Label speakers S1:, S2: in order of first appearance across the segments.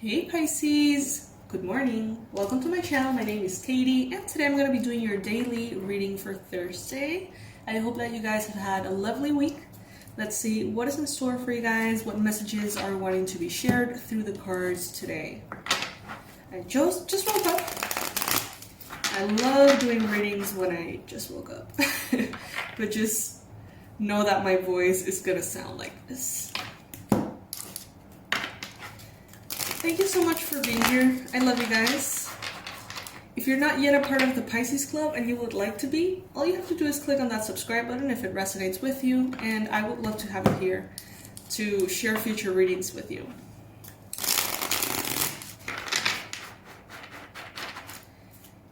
S1: Hey Pisces, good morning. Welcome to my channel. My name is Katie and today I'm going to be doing your daily reading for Thursday. I hope that you guys have had a lovely week. Let's see what is in store for you guys, what messages are wanting to be shared through the cards today. I just woke up. I love doing readings when I just woke up, but just know that my voice is going to sound like this. Thank you so much for being here. I love you guys. If you're not yet a part of the Pisces Club and you would like to be, all you have to do is click on that subscribe button if it resonates with you, and I would love to have you here to share future readings with you.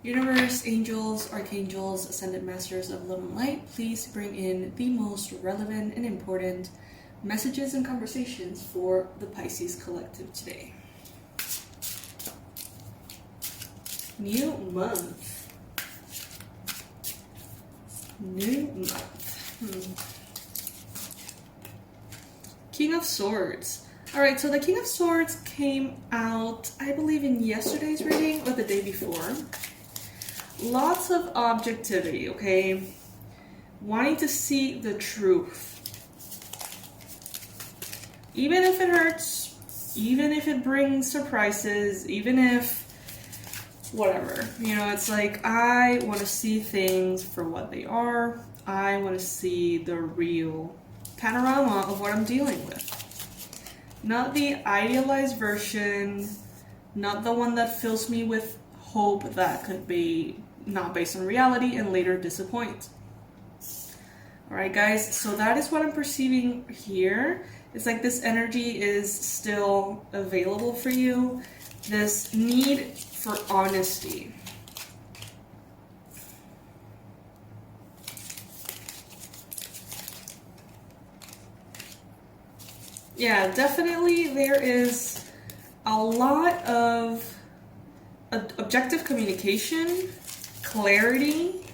S1: Universe, angels, archangels, ascended masters of love and light, please bring in the most relevant and important messages and conversations for the Pisces collective today. New month. New month. King of Swords. Alright, so the King of Swords came out, I believe, in yesterday's reading or the day before. Lots of objectivity, okay? Wanting to see the truth. Even if it hurts, even if it brings surprises, even if whatever, you know, it's like I want to see things for what they are. I want to see the real panorama of what I'm dealing with. Not the idealized version, not the one that fills me with hope that could be not based on reality and later disappoint. Alright guys, so that is what I'm perceiving here. It's like this energy is still available for you. This need for honesty. Yeah, definitely there is a lot of objective communication, clarity,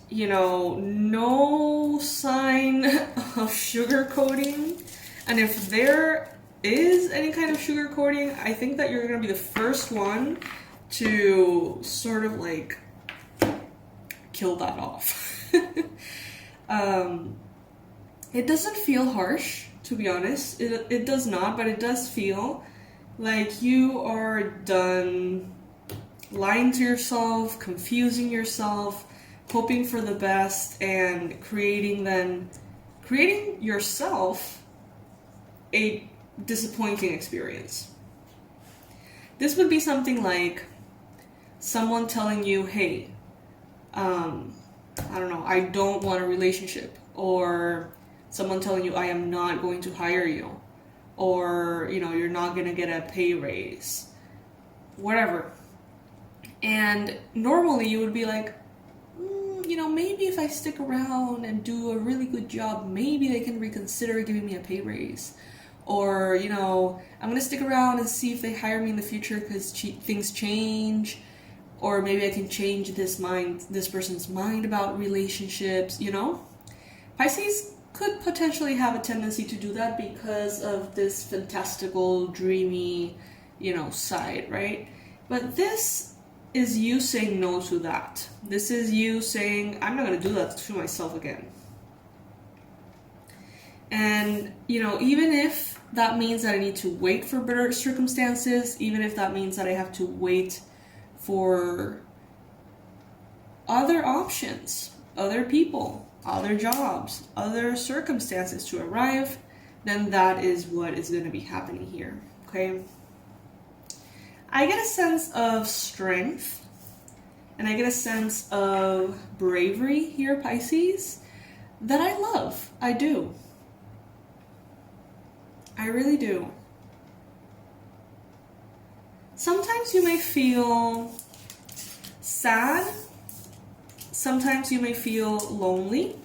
S1: you know, no sign of sugarcoating. And if there is any kind of sugarcoating, I think that you're going to be the first one to sort of like kill that off. It doesn't feel harsh, to be honest. It does not, but it does feel like you are done lying to yourself, confusing yourself, hoping for the best, and creating yourself a disappointing experience. This would be something like someone telling you, hey, I don't know, I don't want a relationship, or someone telling you, I am not going to hire you, or, you know, you're not going to get a pay raise, whatever. And normally you would be like, you know, maybe if I stick around and do a really good job, maybe they can reconsider giving me a pay raise. Or, you know, I'm going to stick around and see if they hire me in the future because things change. Or maybe I can change this person's mind about relationships, you know? Pisces could potentially have a tendency to do that because of this fantastical, dreamy, you know, side, right? But this is you saying no to that. This is you saying, I'm not going to do that to myself again. And, you know, even if that means that I need to wait for better circumstances, even if that means that I have to wait for other options, other people, other jobs, other circumstances to arrive, then that is what is going to be happening here, okay? I get a sense of strength, and I get a sense of bravery here, Pisces, that I love. I do. I really do. Sometimes you may feel sad. Sometimes you may feel lonely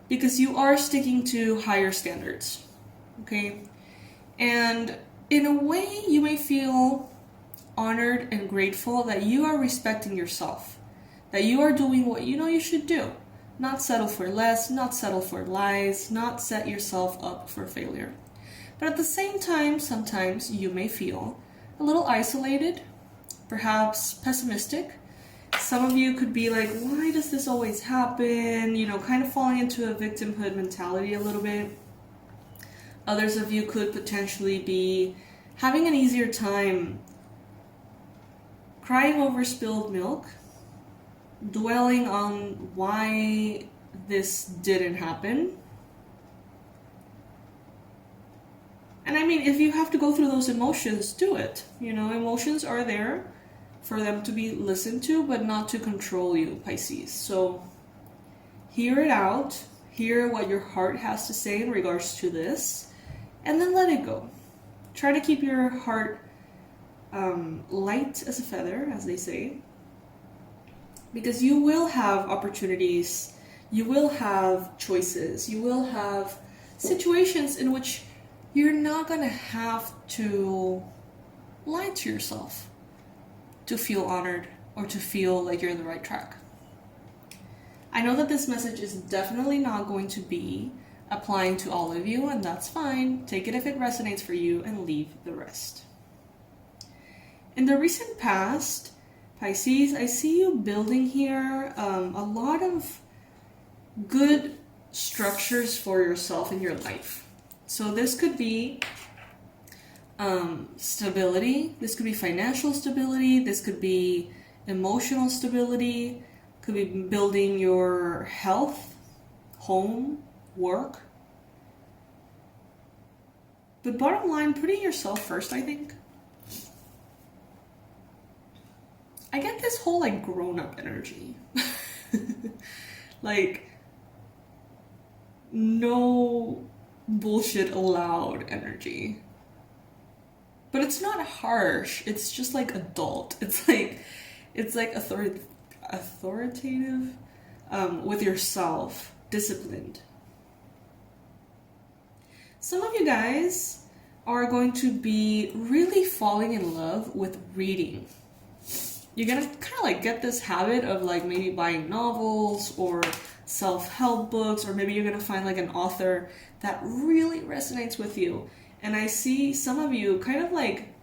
S1: because you are sticking to higher standards, okay? And in a way, you may feel honored and grateful that you are respecting yourself, that you are doing what you know you should do. Not settle for less, not settle for lies, not set yourself up for failure. But at the same time, sometimes you may feel a little isolated, perhaps pessimistic. Some of you could be like, why does this always happen? You know, kind of falling into a victimhood mentality a little bit. Others of you could potentially be having an easier time crying over spilled milk, dwelling on why this didn't happen. And I mean, if you have to go through those emotions, do it. You know, emotions are there for them to be listened to, but not to control you, Pisces. So hear it out, hear what your heart has to say in regards to this, and then let it go. Try to keep your heart light as a feather, as they say, because you will have opportunities, you will have choices, you will have situations in which you're not gonna have to lie to yourself to feel honored or to feel like you're in the right track. I know that this message is definitely not going to be applying to all of you, and that's fine. Take it if it resonates for you and leave the rest. In the recent past, Pisces, I see you building here a lot of good structures for yourself in your life. So this could be stability, this could be financial stability, this could be emotional stability, could be building your health, home, work. But bottom line, putting yourself first, I think. I get this whole like grown-up energy. Like, no bullshit allowed energy. But it's not harsh, it's just like adult. It's like authoritative with yourself, disciplined. Some of you guys are going to be really falling in love with reading. You're gonna kind of like get this habit of like maybe buying novels or self-help books, or maybe you're gonna find like an author that really resonates with you. And I see some of you kind of like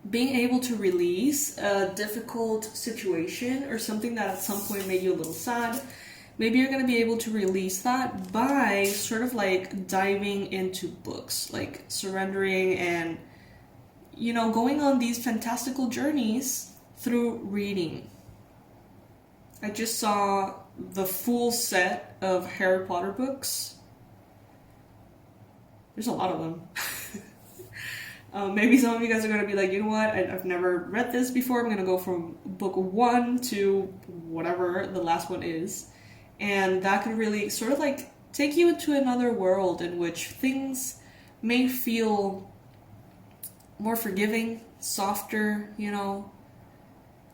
S1: being able to release a difficult situation or something that at some point made you a little sad. Maybe you're going to be able to release that by sort of like diving into books, like surrendering and, you know, going on these fantastical journeys through reading. I just saw the full set of Harry Potter books. There's a lot of them. Maybe some of you guys are going to be like, you know what, I've never read this before. I'm going to go from book 1 to whatever the last one is. And that could really sort of like take you into another world in which things may feel more forgiving, softer, you know.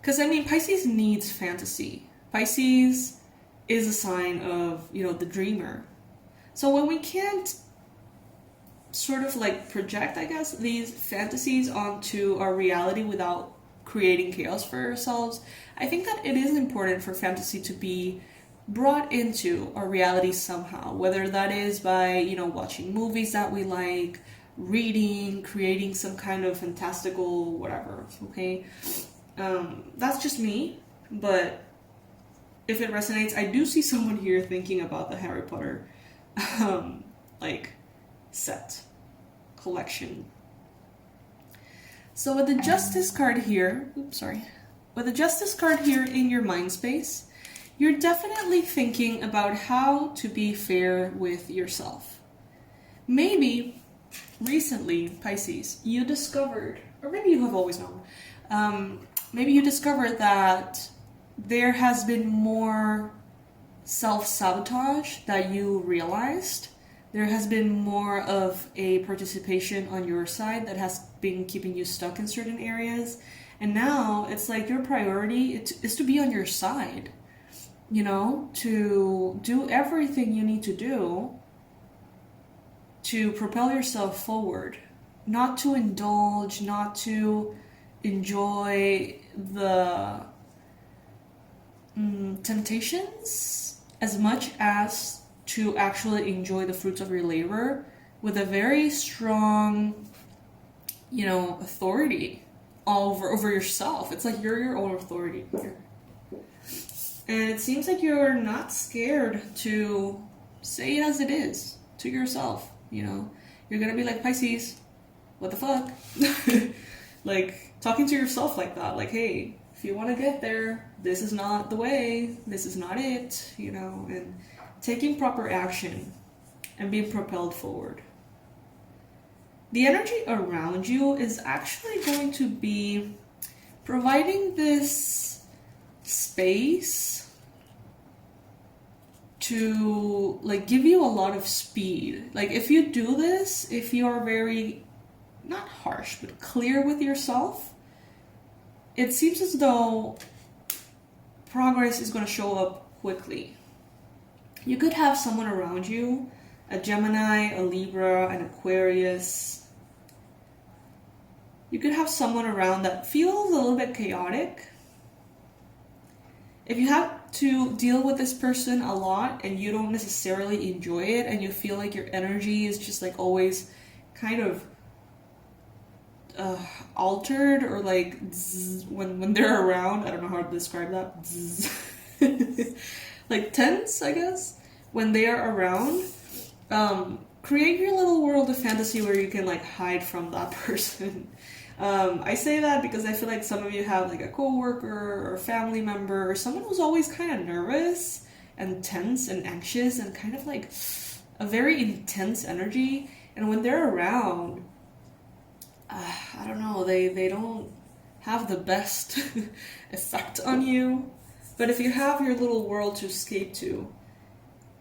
S1: Because, I mean, Pisces needs fantasy. Pisces is a sign of, you know, the dreamer. So when we can't sort of like project, I guess, these fantasies onto our reality without creating chaos for ourselves, I think that it is important for fantasy to be brought into our reality somehow, whether that is by, you know, watching movies that we like, reading, creating some kind of fantastical whatever, okay? That's just me, but if it resonates, I do see someone here thinking about the Harry Potter like set collection. So with the Justice card here, with the Justice card here in your mind space, you're definitely thinking about how to be fair with yourself. Maybe recently, Pisces, you discovered, or maybe you have always known, maybe you discovered that there has been more self-sabotage that you realized. There has been more of a participation on your side that has been keeping you stuck in certain areas. And now it's like your priority is to be on your side, you know, to do everything you need to do to propel yourself forward, not to indulge, not to enjoy the temptations as much as to actually enjoy the fruits of your labor with a very strong, authority over yourself. It's like you're your own authority here. And it seems like you're not scared to say it as it is to yourself, You're gonna be like, Pisces, what the fuck? Like, talking to yourself like that, like, hey, if you want to get there, this is not the way, this is not it, and taking proper action and being propelled forward. The energy around you is actually going to be providing this space to like give you a lot of speed. Like, if you do this, if you are very, not harsh, but clear with yourself, it seems as though progress is going to show up quickly. You could have someone around you, a Gemini, a Libra, an Aquarius. You could have someone around that feels a little bit chaotic. If you have to deal with this person a lot and you don't necessarily enjoy it, and you feel like your energy is just like always kind of altered, or like when they're around, I don't know how to describe that. Like tense, I guess, when they are around. Create your little world of fantasy where you can like hide from that person. I say that because I feel like some of you have like a coworker or family member or someone who's always kind of nervous and tense and anxious and kind of like a very intense energy. And when they're around, I don't know, they don't have the best effect on you. But if you have your little world to escape to,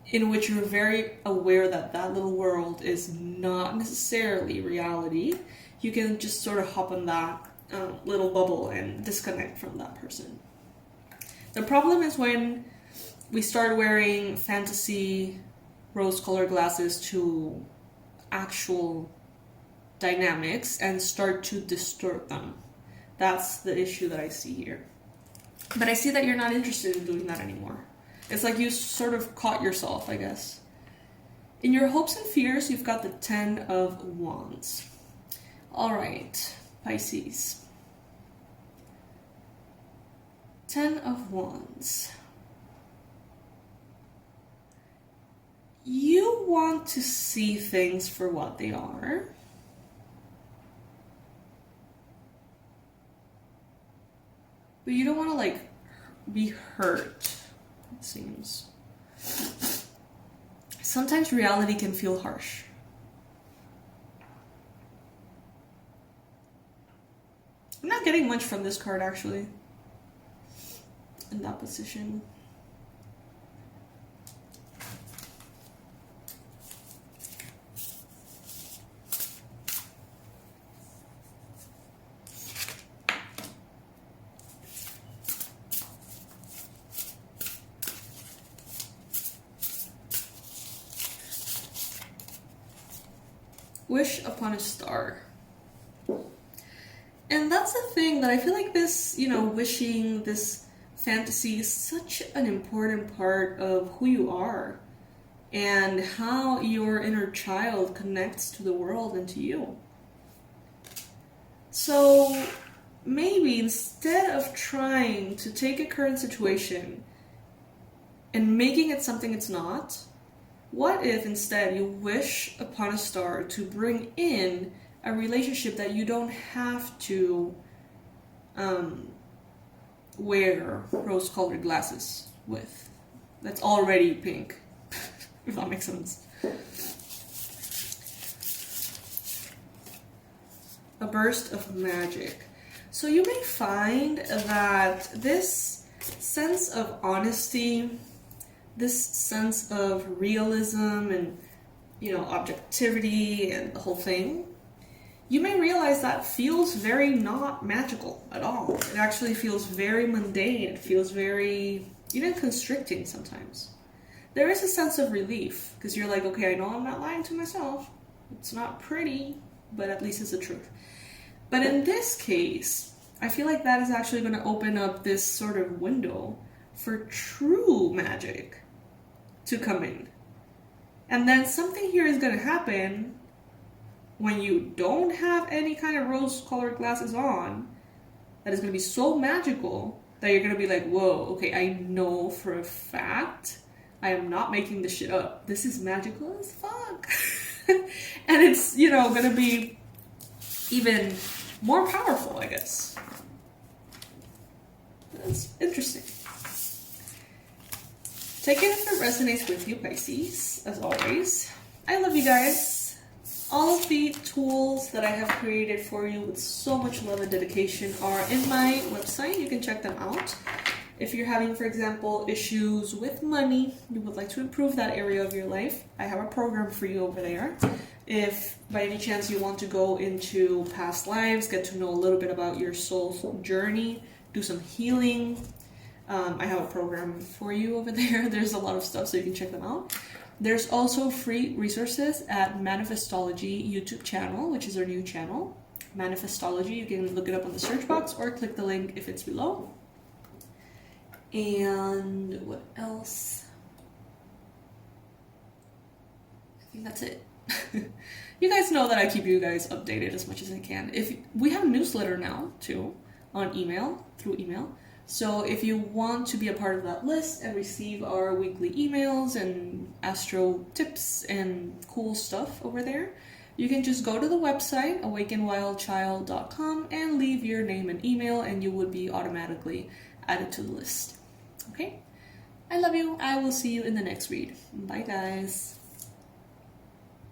S1: in which you're very aware that that little world is not necessarily reality, you can just sort of hop on that little bubble and disconnect from that person. The problem is when we start wearing fantasy rose-colored glasses to actual dynamics and start to distort them. That's the issue that I see here. But I see that you're not interested in doing that anymore. It's like you sort of caught yourself, I guess. In your hopes and fears, you've got the 10 of Wands. All right, Pisces. 10 of Wands. You want to see things for what they are. But you don't want to, like, be hurt, it seems. Sometimes reality can feel harsh. I'm not getting much from this card, actually, in that position. Wish upon a star. And that's the thing, that I feel like this, wishing, this fantasy is such an important part of who you are and how your inner child connects to the world and to you. So maybe instead of trying to take a current situation and making it something it's not, what if instead you wish upon a star to bring in a relationship that you don't have to wear rose-colored glasses with? That's already pink, if that makes sense. A burst of magic. So you may find that this sense of honesty, this sense of realism and, objectivity and the whole thing, you may realize that feels very not magical at all. It actually feels very mundane. It feels very, even constricting sometimes. There is a sense of relief because you're like, okay, I know I'm not lying to myself. It's not pretty, but at least it's the truth. But in this case, I feel like that is actually going to open up this sort of window for true magic to come in. And then something here is going to happen when you don't have any kind of rose-colored glasses on, that is going to be so magical that you're going to be like, whoa, okay, I know for a fact I am not making this shit up. This is magical as fuck. And it's, you know, going to be even more powerful, I guess. That's interesting. Take it if it resonates with you, Pisces, as always. I love you guys. All of the tools that I have created for you with so much love and dedication are in my website. You can check them out. If you're having, for example, issues with money, you would like to improve that area of your life, I have a program for you over there. If by any chance you want to go into past lives, get to know a little bit about your soul's journey, do some healing, I have a program for you over there. There's a lot of stuff, so you can check them out. There's also free resources at Manifestology YouTube channel, which is our new channel. Manifestology, you can look it up on the search box or click the link if it's below. And what else? I think that's it. You guys know that I keep you guys updated as much as I can. If we have a newsletter now too, on email, through email. So if you want to be a part of that list and receive our weekly emails and astro tips and cool stuff over there, you can just go to the website, awakenwildchild.com, and leave your name and email, and you would be automatically added to the list. Okay? I love you. I will see you in the next read. Bye, guys.